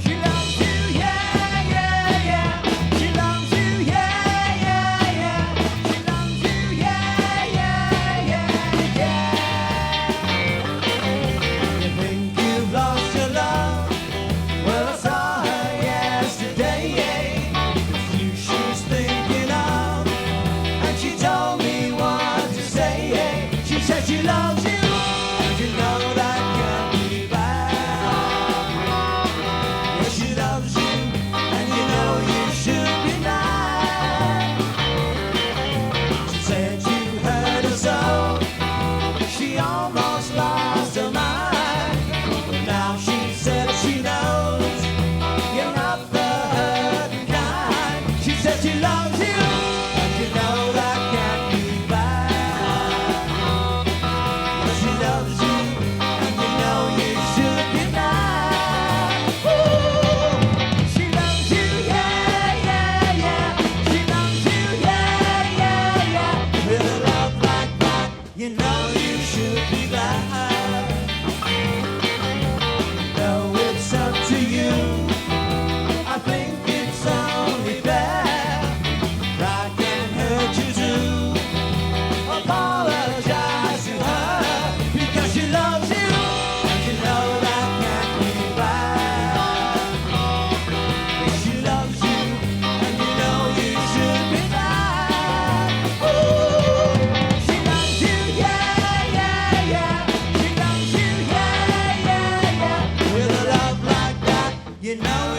She loves you, yeah, yeah, yeah. She loves you, yeah, yeah, yeah. She loves you, yeah, yeah, yeah, yeah. You think you've lost your love? Well, I saw her yesterday. It's you she's thinking of, and she told me what to say. She said she loves you, and you know that can't be bad. Yeah, she loves you, and you know you should be mad. She said you hurt her so, she almost lost her mind. But now she said she knows you're not the hurting kind. She said she loves you, and you know that can't be bad. But she loves you, and you know you should be mad. Ooh, she loves you, yeah, yeah, yeah. She loves you, yeah, yeah, yeah. With a love like that, you know you should be glad. No, it's up to you. I think it's only fair. Pride can hurt you too. Apologize to her because she loves you, and you know that can't be bad. If she loves you, and you know you should be glad. Ooh, she loves you, yeah, yeah, yeah. She loves you, yeah, yeah, yeah. With a love like that, you know